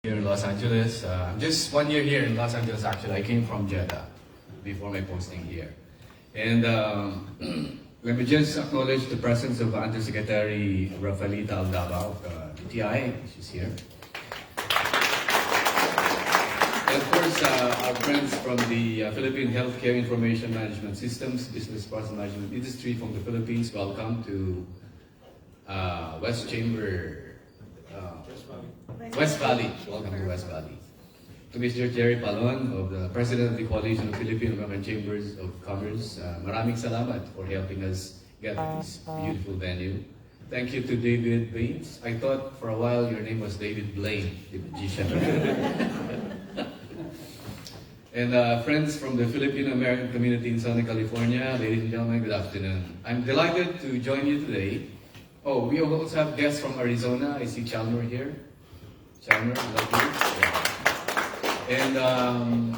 Here in Los Angeles. Just 1 year here in Los Angeles actually. I came from Jeddah before my posting here. And let me just acknowledge the presence of Undersecretary Rafaelita Aldaba of DTI. She's here. And of course, our friends from the Philippine Healthcare Information Management Systems, Business Process Management Industry from the Philippines. Welcome to West Valley. Welcome to West Valley. To Mr. Jerry Palon, of the President of the Coalition of Philippine American Chambers of Commerce. Maraming salamat for helping us get this beautiful venue. Thank you to David Baines. I thought for a while your name was David Blaine, the magician. And friends from the Philippine American community in Southern California, ladies and gentlemen, good afternoon. I'm delighted to join you today. Oh, we also have guests from Arizona. I see Chalmer here. Chalmer, love you. Yeah. And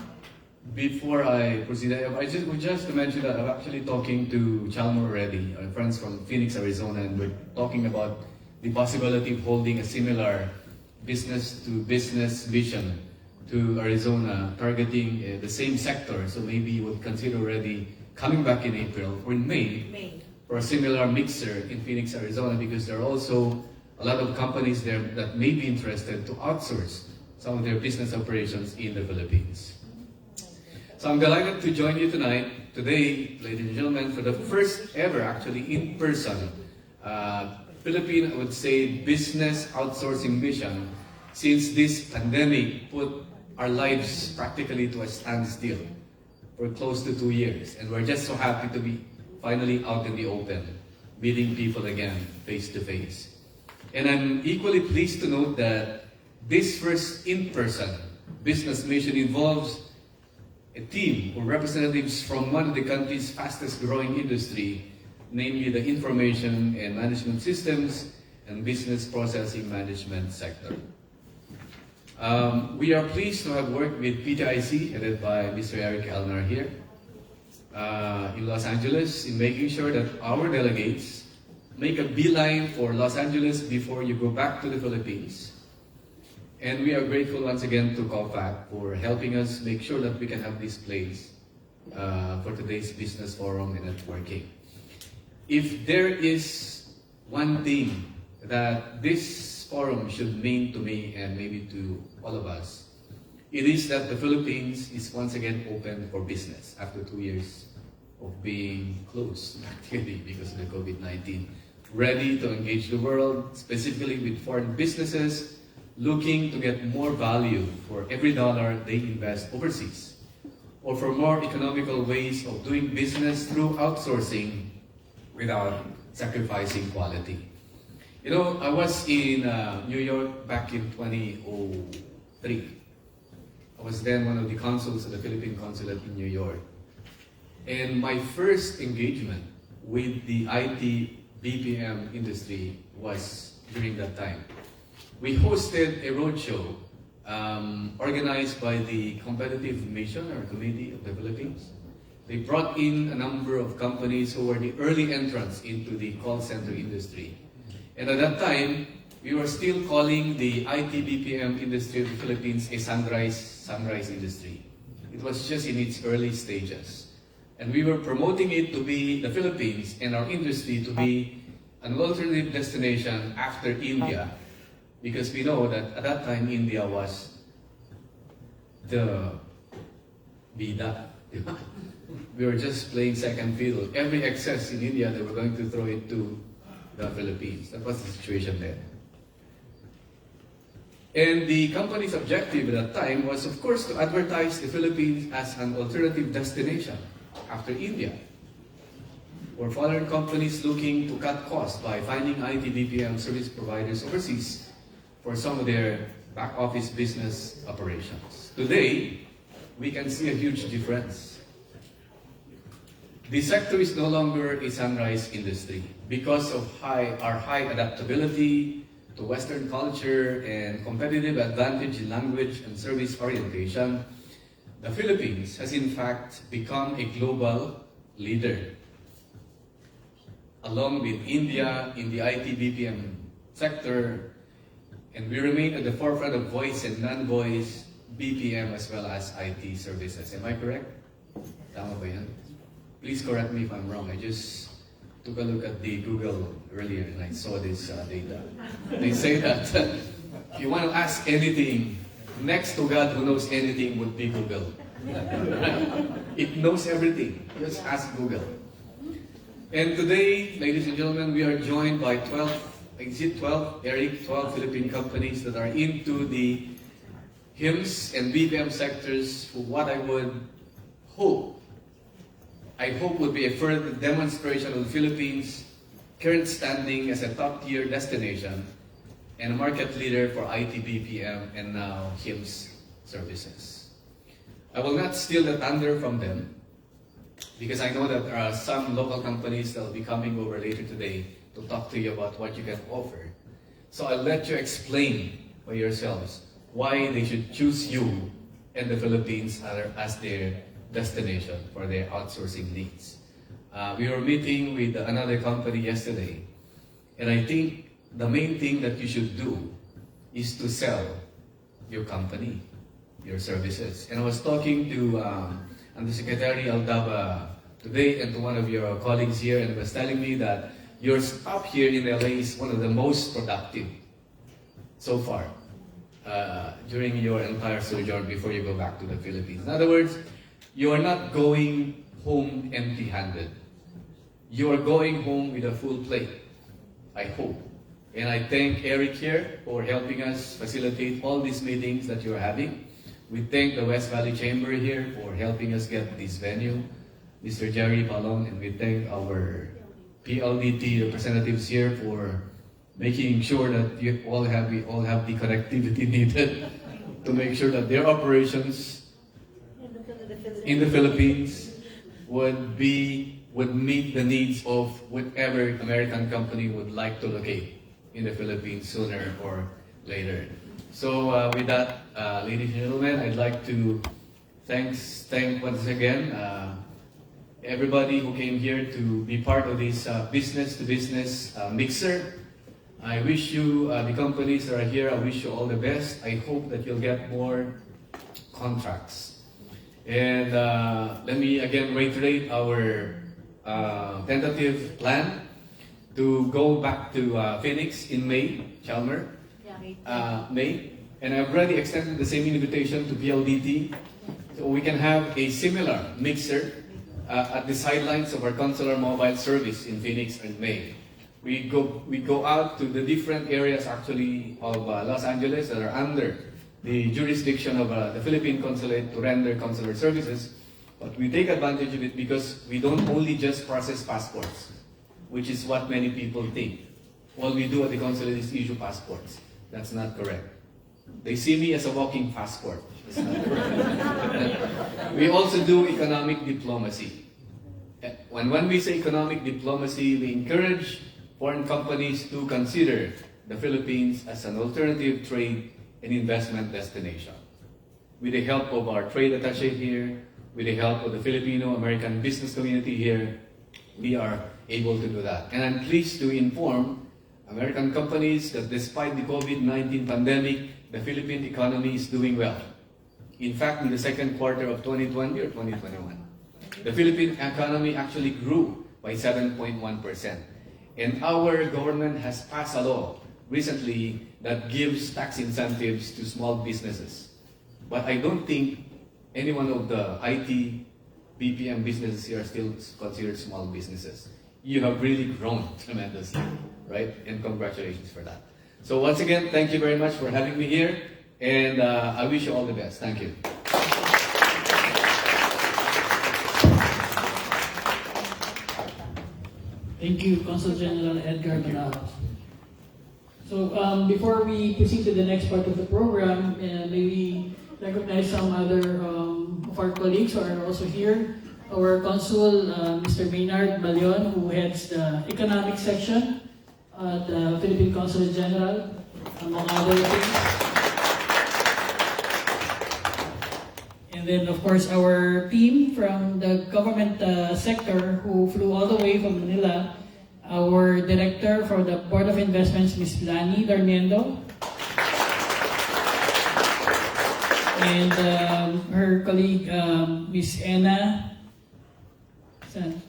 before I proceed, I would just mention that I'm actually talking to Chalmer already, our friends from Phoenix, Arizona, and we're talking about the possibility of holding a similar business-to-business vision to Arizona, targeting the same sector. So maybe you would consider already coming back in April or in May. For a similar mixer in Phoenix, Arizona, because there are also a lot of companies there that may be interested to outsource some of their business operations in the Philippines. So I'm delighted to join you today, ladies and gentlemen, for the first ever, actually, in-person Philippine, I would say, business outsourcing mission since this pandemic put our lives practically to a standstill for close to 2 years. And we're just so happy to be finally out in the open, meeting people again, face to face. And I'm equally pleased to note that this first in-person business mission involves a team of representatives from one of the country's fastest growing industry, namely the information and management systems and business processing management sector. We are pleased to have worked with PTIC, headed by Mr. Eric Elnar here, in Los Angeles, in making sure that our delegates make a beeline for Los Angeles before you go back to the Philippines. And we are grateful once again to COFAC for helping us make sure that we can have this place for today's business forum and networking. If there is one thing that this forum should mean to me and maybe to all of us, it is that the Philippines is once again open for business after 2 years of being closed, actually, because of the COVID-19. Ready to engage the world, specifically with foreign businesses, looking to get more value for every dollar they invest overseas, or for more economical ways of doing business through outsourcing without sacrificing quality. You know, I was in New York back in 2003. I was then one of the consuls of the Philippine Consulate in New York. And my first engagement with the IT-BPM industry was during that time. We hosted a roadshow organized by the Competitive Mission or Committee of the Philippines. They brought in a number of companies who were the early entrants into the call center industry. And at that time, we were still calling the IT-BPM industry of the Philippines a sunrise industry. It was just in its early stages. And we were promoting it to be the Philippines and our industry to be an alternative destination after India, because we know that at that time India was the bida. We were just playing second fiddle. Every excess in India, they were going to throw it to the Philippines. That was the situation there. And the company's objective at that time was, of course, to advertise the Philippines as an alternative destination after India, or foreign companies looking to cut costs by finding IT-BPM service providers overseas for some of their back office business operations. Today, we can see a huge difference. The sector is no longer a sunrise industry because of our high adaptability to Western culture and competitive advantage in language and service orientation. The Philippines has in fact become a global leader, along with India in the IT-BPM sector And we remain at the forefront of voice and non-voice, BPM, as well as IT services. Am I correct? Tama ba yan? Please correct me if I'm wrong. I just took a look at the Google earlier and I saw this data. They say that if you want to ask anything, next to God who knows anything would be Google. It knows everything. Just ask Google. And today, ladies and gentlemen, we are joined by 12 Philippine companies that are into the HIMS and BPM sectors for what I hope would be a further demonstration of the Philippines' current standing as a top-tier destination and a market leader for IT BPM and now HIMS services. I will not steal the thunder from them because I know that there are some local companies that will be coming over later today to talk to you about what you can offer. So I'll let you explain for yourselves why they should choose you and the Philippines as their destination for their outsourcing needs. We were meeting with another company yesterday, and I think the main thing that you should do is to sell your company, your services. And I was talking to Undersecretary Aldaba today and to one of your colleagues here, and he was telling me that your stop here in LA is one of the most productive so far during your entire sojourn before you go back to the Philippines. In other words, you are not going home empty-handed. You are going home with a full plate, I hope. And I thank Eric here for helping us facilitate all these meetings that you're having. We thank the West Valley Chamber here for helping us get this venue, Mr. Jerry Balon, and we thank our PLDT representatives here for making sure that we all have the connectivity needed to make sure that their operations in the Philippines would meet the needs of whatever American company would like to locate in the Philippines sooner or later. So with that, ladies and gentlemen, I'd like to thank once again everybody who came here to be part of this business-to-business mixer. I wish you, the companies that are here, I wish you all the best. I hope that you'll get more contracts. And let me again reiterate our tentative plan to go back to Phoenix in May, Chalmer, May. And I've already extended the same invitation to PLDT, so we can have a similar mixer at the sidelines of our consular mobile service in Phoenix in May. We go out to the different areas actually of Los Angeles that are under the jurisdiction of the Philippine Consulate to render consular services. But we take advantage of it because we don't only just process passports, which is what many people think. All we do at the consulate is issue passports. That's not correct. They see me as a walking passport. That's not correct. We also do economic diplomacy. When we say economic diplomacy, we encourage foreign companies to consider the Philippines as an alternative trade and investment destination. With the help of our trade attaché here, with the help of the Filipino-American business community here, we are able to do that. And I'm pleased to inform American companies that despite the COVID-19 pandemic, the Philippine economy is doing well. In fact, in the second quarter of 2020 or 2021, the Philippine economy actually grew by 7.1%. And our government has passed a law recently that gives tax incentives to small businesses. But I don't think any one of the IT BPM businesses here are still considered small businesses. You have really grown tremendously, right? And congratulations for that. So once again, thank you very much for having me here, and I wish you all the best. Thank you. Thank you, Consul General Edgar Badajos. So before we proceed to the next part of the program, maybe recognize some other of our colleagues who are also here. Our Consul, Mr. Maynard Balion, who heads the economic section at the Philippine Consul General, among other things. And then, of course, our team from the government sector who flew all the way from Manila, our director for the Board of Investments, Ms. Lani Darmiendo. and her colleague, Miss Anna Sanchez.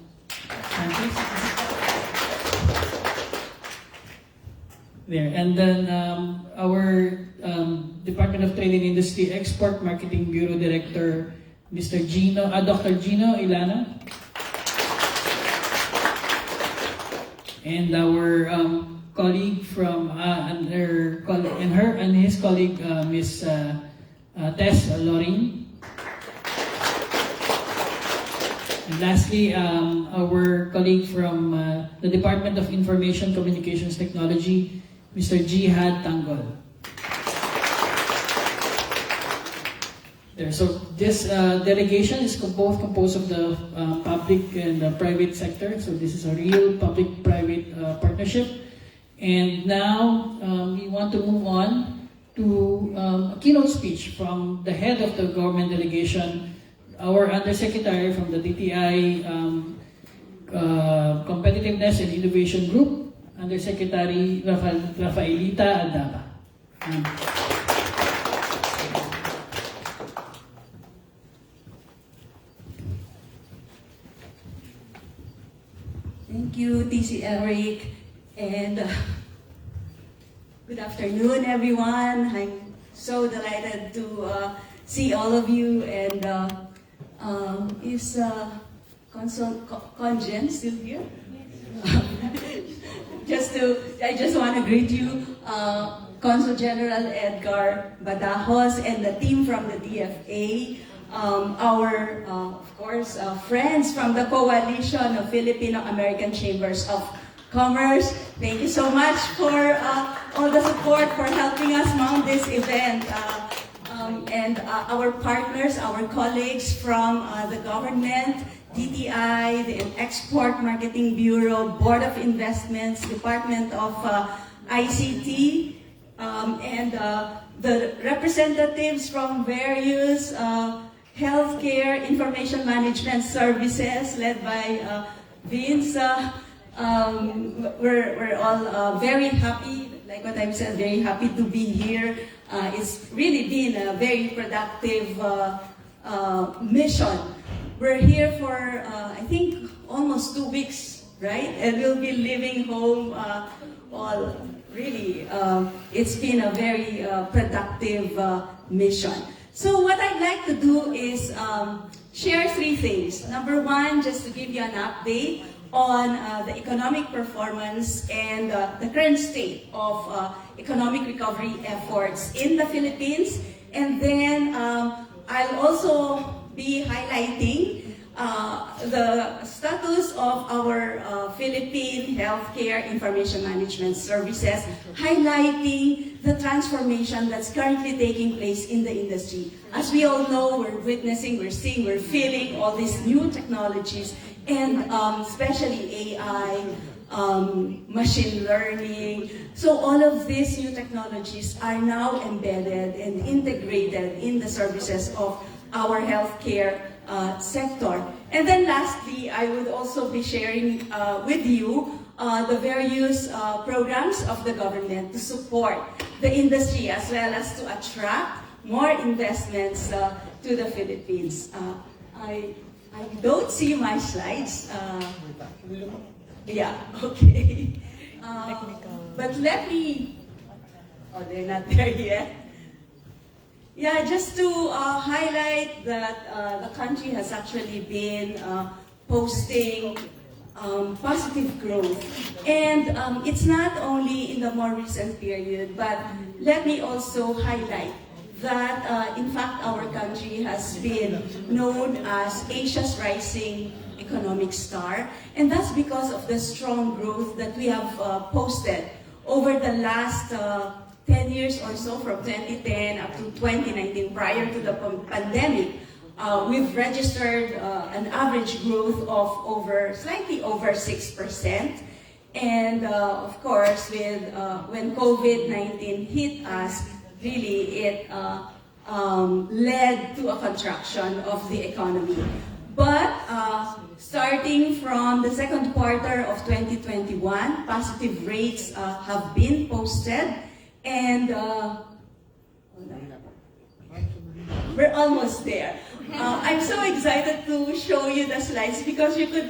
There. And then our Department of Trade and Industry Export Marketing Bureau Director, Dr. Gino Ilana. And our colleague from and his colleague, Miss Tess Loring. And lastly, our colleague from the Department of Information Communications Technology, Mr. Jihad Tanggol. There. So this delegation is both composed of the public and the private sector. So this is a real public-private partnership. And now we want to move on to a keynote speech from the head of the government delegation, our Undersecretary from the DTI Competitiveness and Innovation Group, Undersecretary Rafaelita Aldaba. Thank you, TC Eric, and good afternoon, everyone. I'm so delighted to see all of you. And is Consul ConGen still here? I just want to greet you, Consul General Edgar Badajos and the team from the DFA. Our, of course, friends from the Coalition of Filipino-American Chambers of Commerce. Thank you so much for all the support for helping us mount this event. And our partners, our colleagues from the government, DTI, the Export Marketing Bureau, Board of Investments, Department of ICT, and the representatives from various healthcare information management services led by Vince. We're all very happy, like what I've said, very happy to be here. It's really been a very productive mission. We're here for, I think, almost 2 weeks, right? And we'll be leaving home really, it's been a very productive mission. So what I'd like to do is share 3 things. Number 1, just to give you an update on the economic performance and the current state of economic recovery efforts in the Philippines. And then I'll also be highlighting the status of our Philippine healthcare information management services, highlighting the transformation that's currently taking place in the industry. As we all know, we're witnessing, we're seeing, we're feeling all these new technologies, and especially AI, machine learning. So all of these new technologies are now embedded and integrated in the services of our healthcare sector. And then lastly, I would also be sharing with you the various programs of the government to support the industry as well as to attract more investments to the Philippines. I don't see my slides. Yeah, okay. But let me, oh, they're not there yet. Yeah, just to highlight that the country has actually been posting positive growth. And it's not only in the more recent period, but let me also highlight that, in fact, our country has been known as Asia's rising economic star. And that's because of the strong growth that we have posted over the last 10 years or so, from 2010 up to 2019, prior to the pandemic. We've registered an average growth of slightly over 6%. And of course, when COVID-19 hit us, really it led to a contraction of the economy. But starting from the second quarter of 2021, positive rates have been posted. And We're almost there. I'm so excited to show you the slides because you could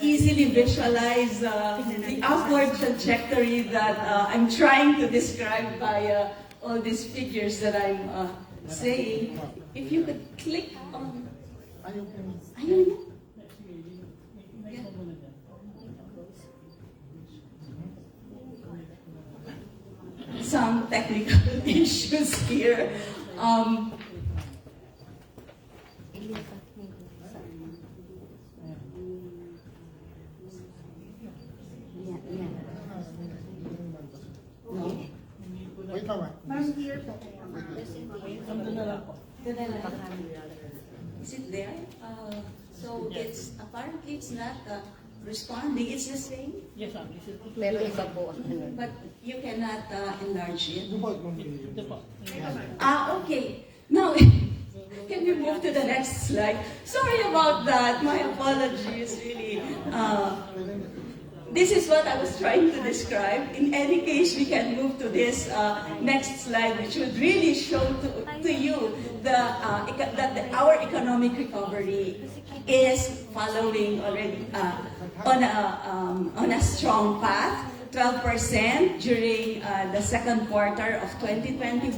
easily visualize the upward trajectory that I'm trying to describe by all these figures that I'm saying. If you could click on, ayun mo. Yeah. Some technical issues here. Is it there? So it's apparently it's not responding. It's the same. Yes, ma'am. Pero iba po. But you cannot enlarge it. Ito po. Okay. Now, can we move to the next slide? Sorry about that. My apologies, really. This is what I was trying to describe. In any case, we can move to this next slide, which would really show to you that our economic recovery is following already on a strong path. 12% during the second quarter of 2021,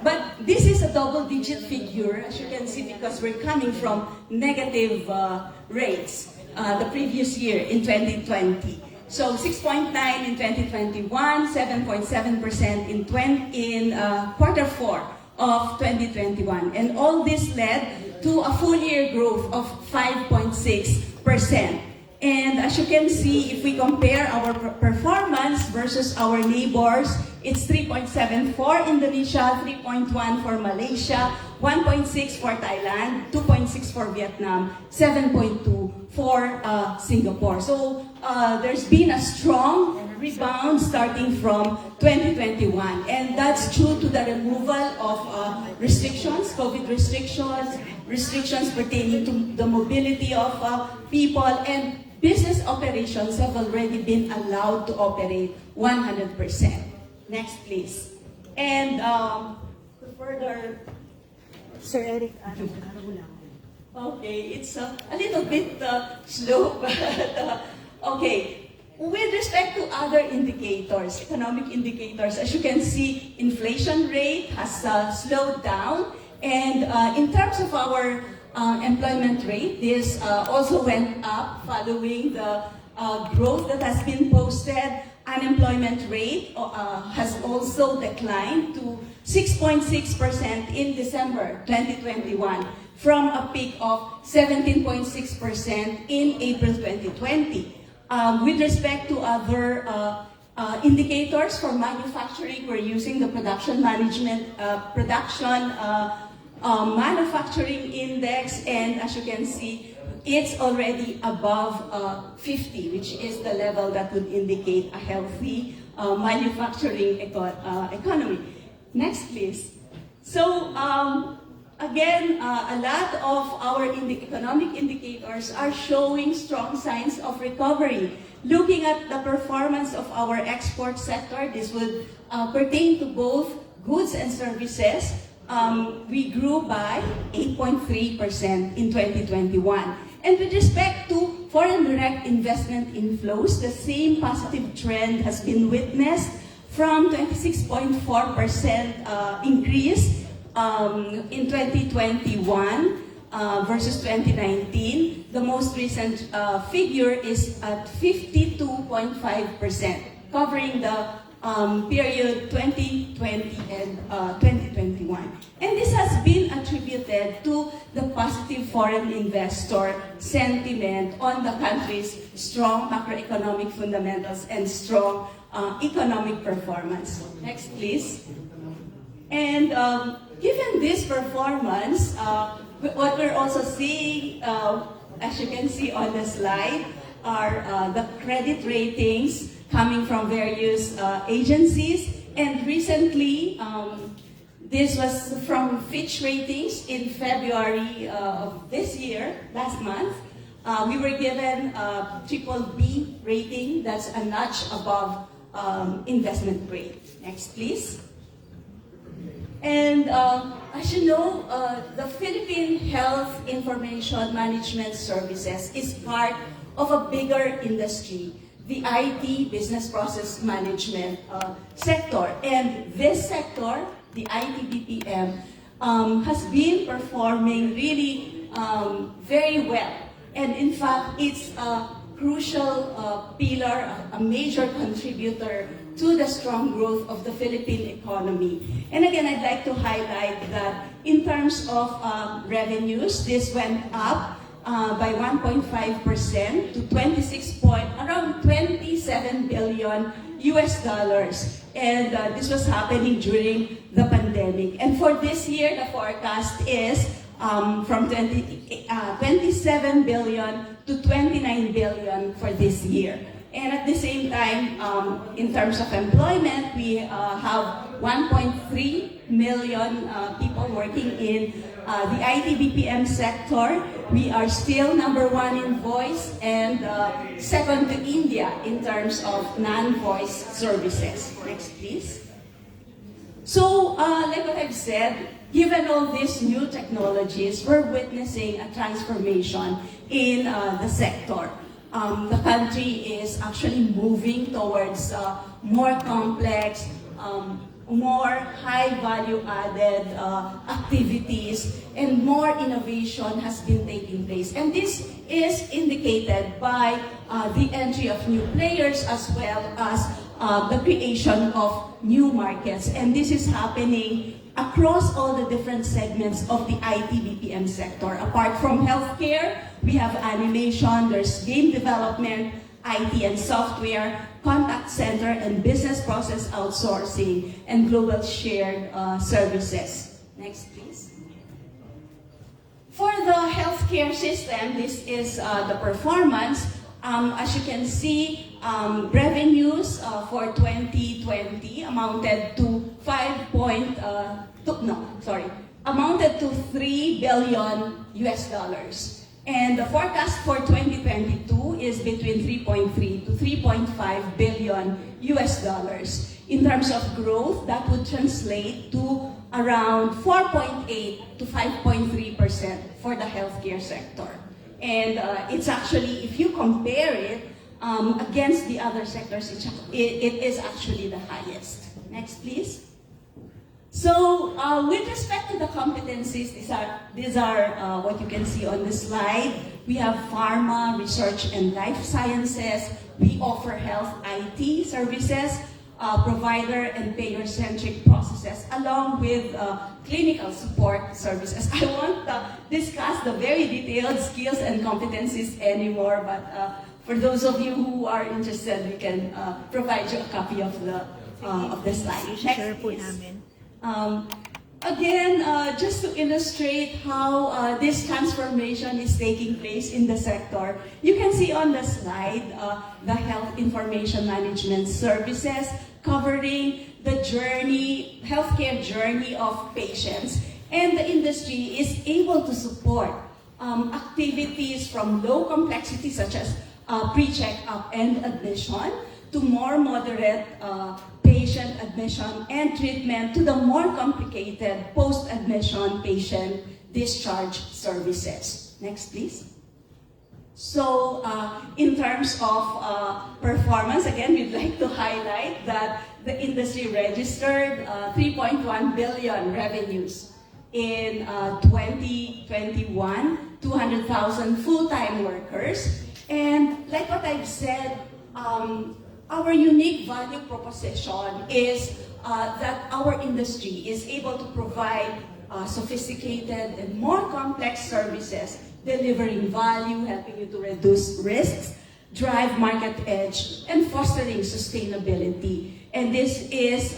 but this is a double-digit figure, as you can see, because we're coming from negative rates the previous year in 2020. So 6.9 in 2021, 7.7% in quarter 4 of 2021. And all this led to a full year growth of 5.6%. And as you can see, if we compare our performance versus our neighbors, it's 3.7 for Indonesia, 3.1 for Malaysia, 1.6 for Thailand, 2.6 for Vietnam, 7.2 for Singapore. So there's been a strong rebound starting from 2021. And that's due to the removal of restrictions, COVID restrictions, restrictions pertaining to the mobility of people, and business operations have already been allowed to operate 100%. Next, please. And to further... Sir Eric, Okay, it's a little bit slow, but okay. With respect to other indicators, economic indicators, as you can see, inflation rate has slowed down. And in terms of our employment rate, this also went up following the growth that has been posted. Unemployment rate has also declined to 6.6% in December 2021 from a peak of 17.6% in April 2020. With respect to other indicators for manufacturing, we're using the production manufacturing index, and as you can see, it's already above 50, which is the level that would indicate a healthy manufacturing economy. Next, please. So, again, a lot of our economic indicators are showing strong signs of recovery. Looking at the performance of our export sector, this would pertain to both goods and services. We grew by 8.3% in 2021. And with respect to foreign direct investment inflows, the same positive trend has been witnessed from 26.4% increase in 2021 versus 2019. The most recent figure is at 52.5%, covering the period 2020 and 2021. And this has been attributed to the positive foreign investor sentiment on the country's strong macroeconomic fundamentals and strong economic performance. Next, please. And given this performance, what we're also seeing, as you can see on the slide, are the credit ratings coming from various agencies. And recently, this was from Fitch Ratings in February of this year, last month. We were given a BBB rating, that's a notch above investment grade. Next, please. And as you know, the Philippine Health Information Management Services is part of a bigger industry, the IT, Business Process Management sector. And this sector, the IT-BPM, has been performing really very well. And in fact, it's a crucial pillar, a major contributor to the strong growth of the Philippine economy. And again, I'd like to highlight that in terms of revenues, this went up by 1.5% to around 27 billion US dollars. And this was happening during the pandemic. And for this year, the forecast is from 27 billion to 29 billion for this year. And at the same time, in terms of employment, we have 1.3 million people working in the IT-BPM sector. We are still #1 in voice and second to India in terms of non-voice services. Next, please. So, like what I've said, given all these new technologies, we're witnessing a transformation in the sector. The country is actually moving towards more complex, more high value added activities, and more innovation has been taking place. And this is indicated by the entry of new players as well as the creation of new markets. And this is happening across all the different segments of the IT-BPM sector. Apart from healthcare, we have animation, there's game development, IT and software, contact center and business process outsourcing, and global shared services. Next, please. For the healthcare system, this is the performance. As you can see, revenues for 2020 amounted to amounted to 3 billion US dollars. And the forecast for 2022 is between 3.3 to 3.5 billion US dollars. In terms of growth, that would translate to around 4.8 to 5.3% for the healthcare sector. And it's actually, if you compare it against the other sectors, it is actually the highest. Next, please. So, with respect to the competencies, these are what you can see on the slide. We have pharma, research, and life sciences. We offer health IT services, provider and payer-centric processes, along with clinical support services. I won't discuss the very detailed skills and competencies anymore, but for those of you who are interested, we can provide you a copy of the slide. Next, please. Again, just to illustrate how this transformation is taking place in the sector, you can see on the slide the health information management services covering the healthcare journey of patients. And the industry is able to support activities from low complexity such as pre-check-up and admission to more moderate patient admission and treatment to the more complicated post-admission patient discharge services. Next, please. So, in terms of performance, again, we'd like to highlight that the industry registered 3.1 billion revenues in 2021, 200,000 full-time workers. And like what I've said, our unique value proposition is that our industry is able to provide sophisticated and more complex services, delivering value, helping you to reduce risks, drive market edge, and fostering sustainability. And this is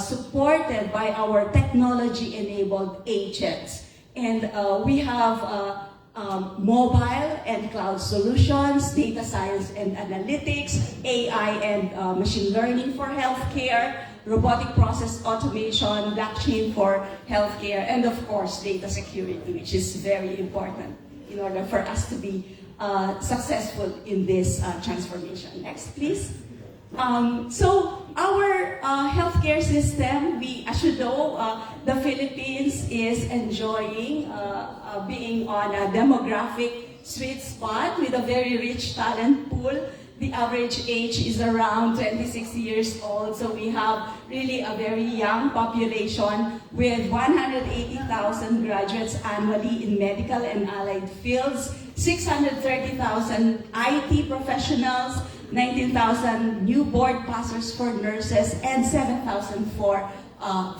supported by our technology-enabled agents. And we have mobile and cloud solutions, data science and analytics, AI and machine learning for healthcare, robotic process automation, blockchain for healthcare, and of course, data security, which is very important in order for us to be successful in this transformation. Next, please. So our healthcare system, I should though the Philippines is enjoying being on a demographic sweet spot with a very rich talent pool, the average age is around 26 years old, so we have really a very young population with 180,000 graduates annually in medical and allied fields, 630,000 IT professionals, 19,000 new board passers for nurses, and 7,000 for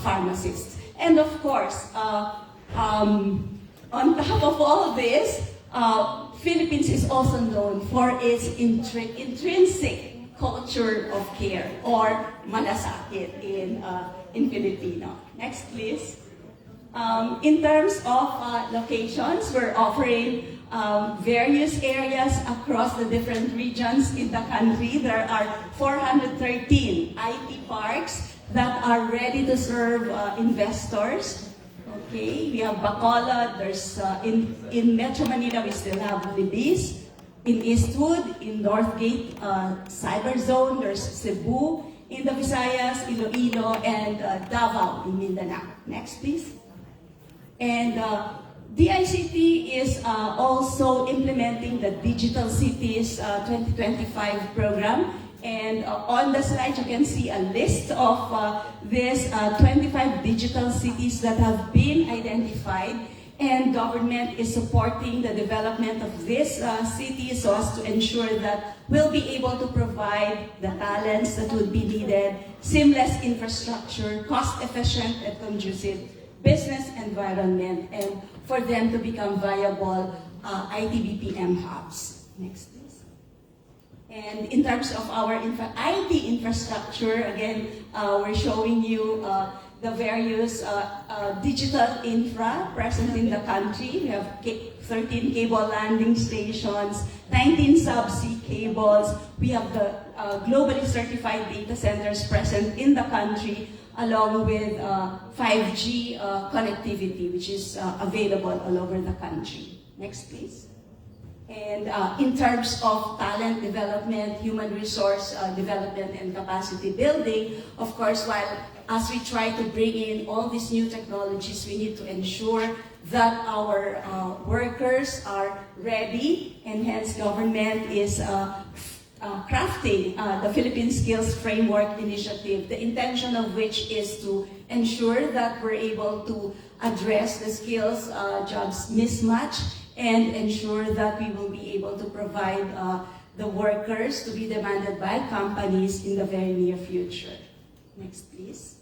pharmacists. And of course, on top of all this, Philippines is also known for its intrinsic culture of care, or malasakit in Filipino. Next, please. In terms of locations, we're offering various areas across the different regions in the country. There are 413 IT parks that are ready to serve investors. Okay, we have Bacolod, there's in Metro Manila we still have Libis, in Eastwood, in Northgate Cyber Zone, there's Cebu, in the Visayas, Iloilo, and Davao in Mindanao. Next, please. And DICT is also implementing the Digital Cities 2025 program. And on the slide, you can see a list of these 25 digital cities that have been identified. And government is supporting the development of these cities so as to ensure that we'll be able to provide the talents that would be needed, seamless infrastructure, cost-efficient and conducive business environment, and for them to become viable IT-BPM hubs. Next, please. And in terms of our IT infrastructure, again, we're showing you the various digital infra present in the country. We have 13 cable landing stations, 19 subsea cables. We have the globally certified data centers present in the country, along with 5G connectivity, which is available all over the country. Next, please. And in terms of talent development, human resource development, and capacity building, of course, as we try to bring in all these new technologies, we need to ensure that our workers are ready, and hence government is crafting the Philippine Skills Framework Initiative, the intention of which is to ensure that we're able to address the skills jobs mismatch and ensure that we will be able to provide the workers to be demanded by companies in the very near future. Next, please.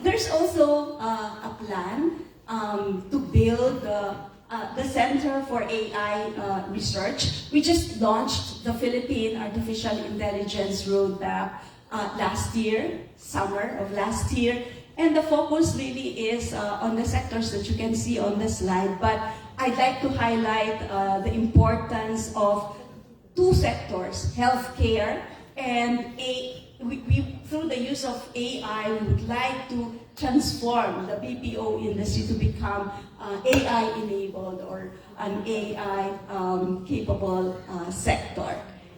There's also a plan to build the Center for AI Research. We just launched the Philippine Artificial Intelligence Roadmap last year, summer of last year. And the focus really is on the sectors that you can see on the slide. But I'd like to highlight the importance of two sectors, healthcare and through the use of AI, we would like to transform the BPO industry to become AI-enabled or an AI-capable sector.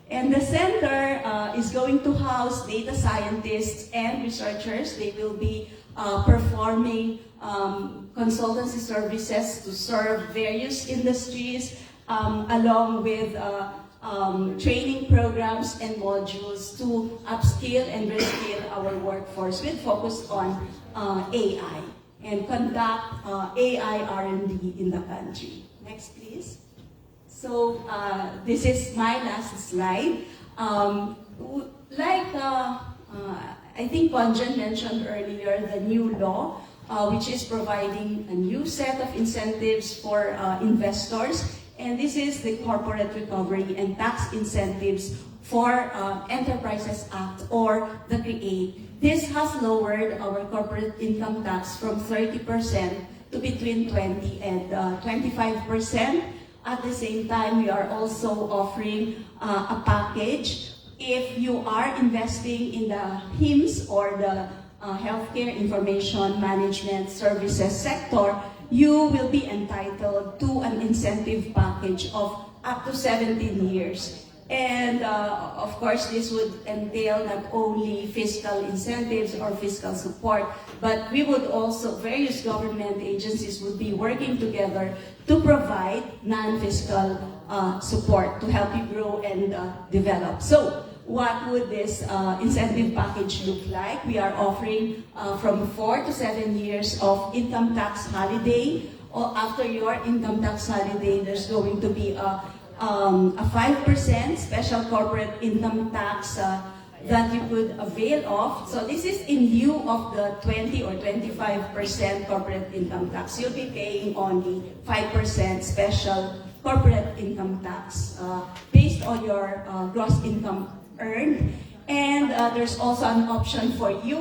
And the center is going to house data scientists and researchers. They will be performing consultancy services to serve various industries, along with training programs and modules to upskill and reskill our workforce with focus on AI and conduct AI R&D in the country. Next, please. So this is my last slide. I think ConGen mentioned earlier the new law, which is providing a new set of incentives for investors. And this is the Corporate Recovery and Tax Incentives for Enterprises Act, or the CREATE. This has lowered our corporate income tax from 30% to between 20 and 25%. At the same time, we are also offering a package. If you are investing in the HIMS, or the Healthcare Information Management Services sector, you will be entitled to an incentive package of up to 17 years. And of course, this would entail not only fiscal incentives or fiscal support, but we would also, various government agencies would be working together to provide non-fiscal support to help you grow and develop. So, what would this incentive package look like? We are offering from 4 to 7 years of income tax holiday. Or after your income tax holiday, there's going to be a 5% special corporate income tax that you could avail of. So this is in lieu of the 20 or 25% corporate income tax. You'll be paying only 5% special corporate income tax based on your gross income earned. And there's also an option for you